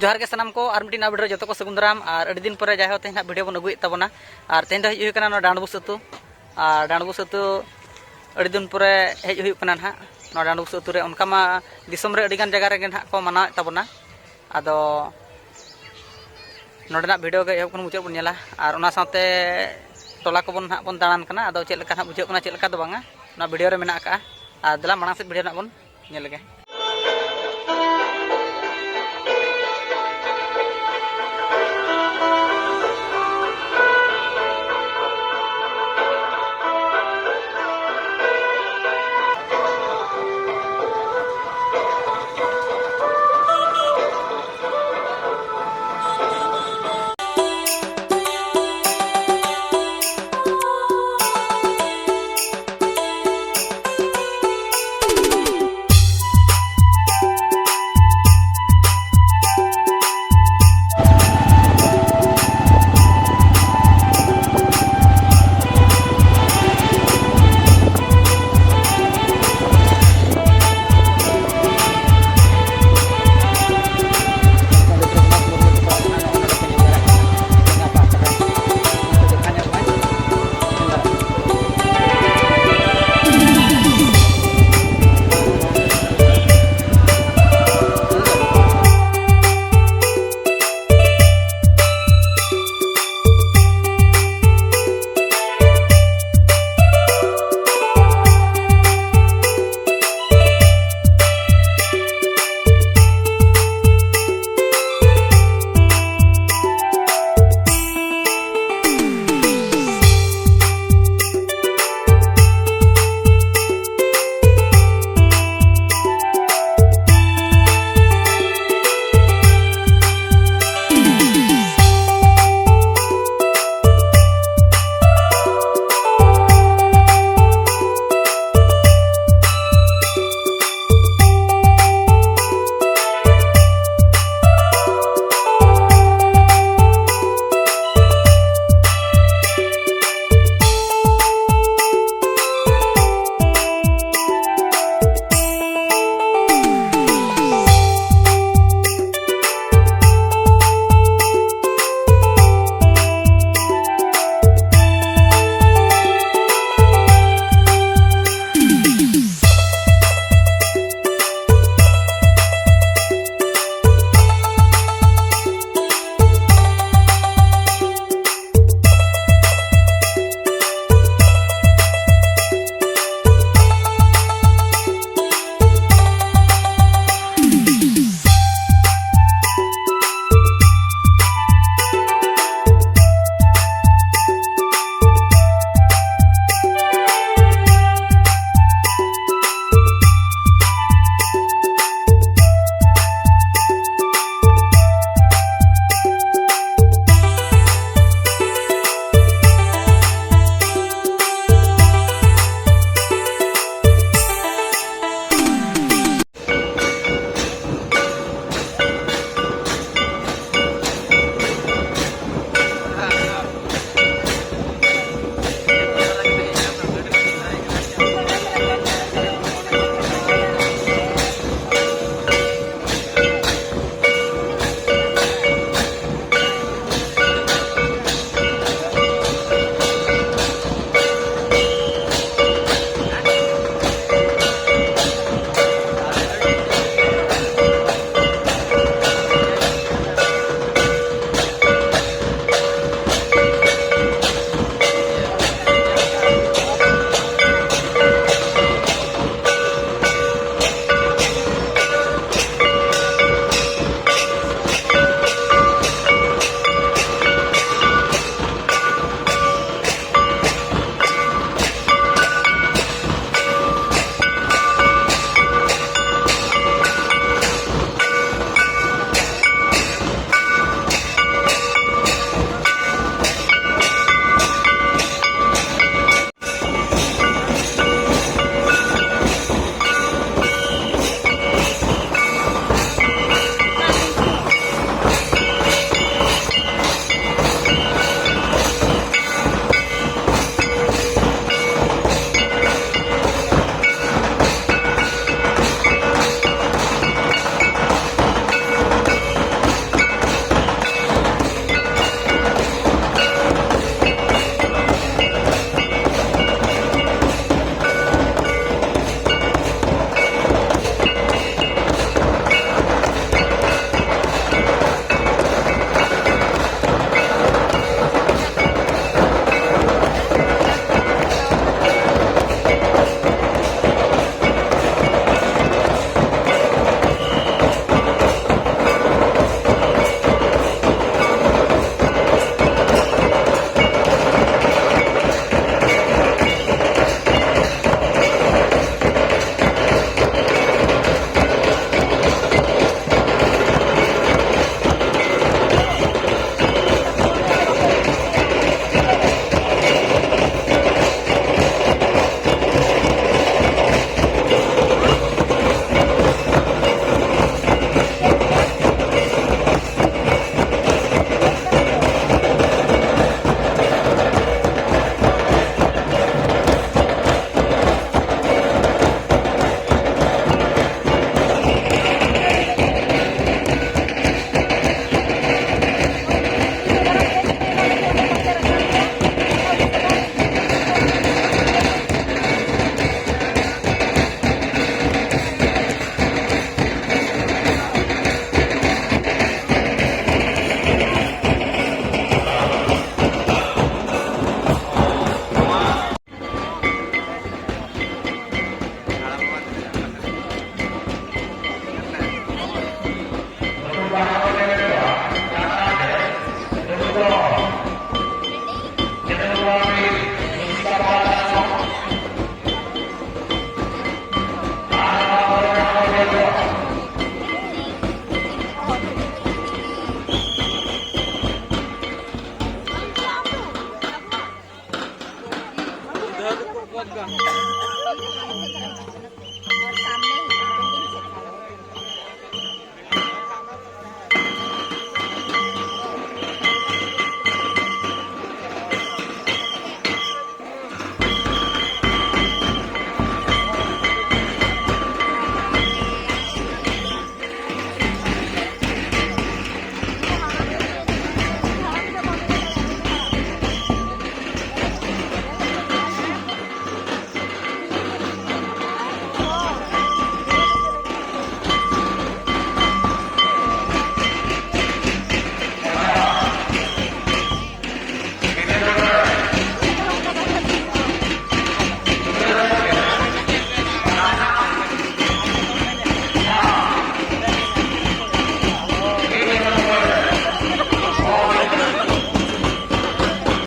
जोहार के सामान को और मिट्टी वीडियो जो को सगुन दाराम और अड़ी दिन पर जाए तेना वीडियो बन अगुए तबना और तेन हजना डांडबुस अतु और डांडबुस अतु अड़ी दिन पर हेज होना ना डांडबुस अतु रे उनका मा दिसम रे अड़ीगान जगह रे ना को मनाव तबना आदो नोडना वीडियो के एहब मुचाद बन नेला और उना साथे टोला को बन बन दाड़ान कना आदो चेद लेका बुझे कना चेद लेका दो बांगा ना वीडियो रे मेना का आ दला मांग से वीडियो ना बन नेल लगे।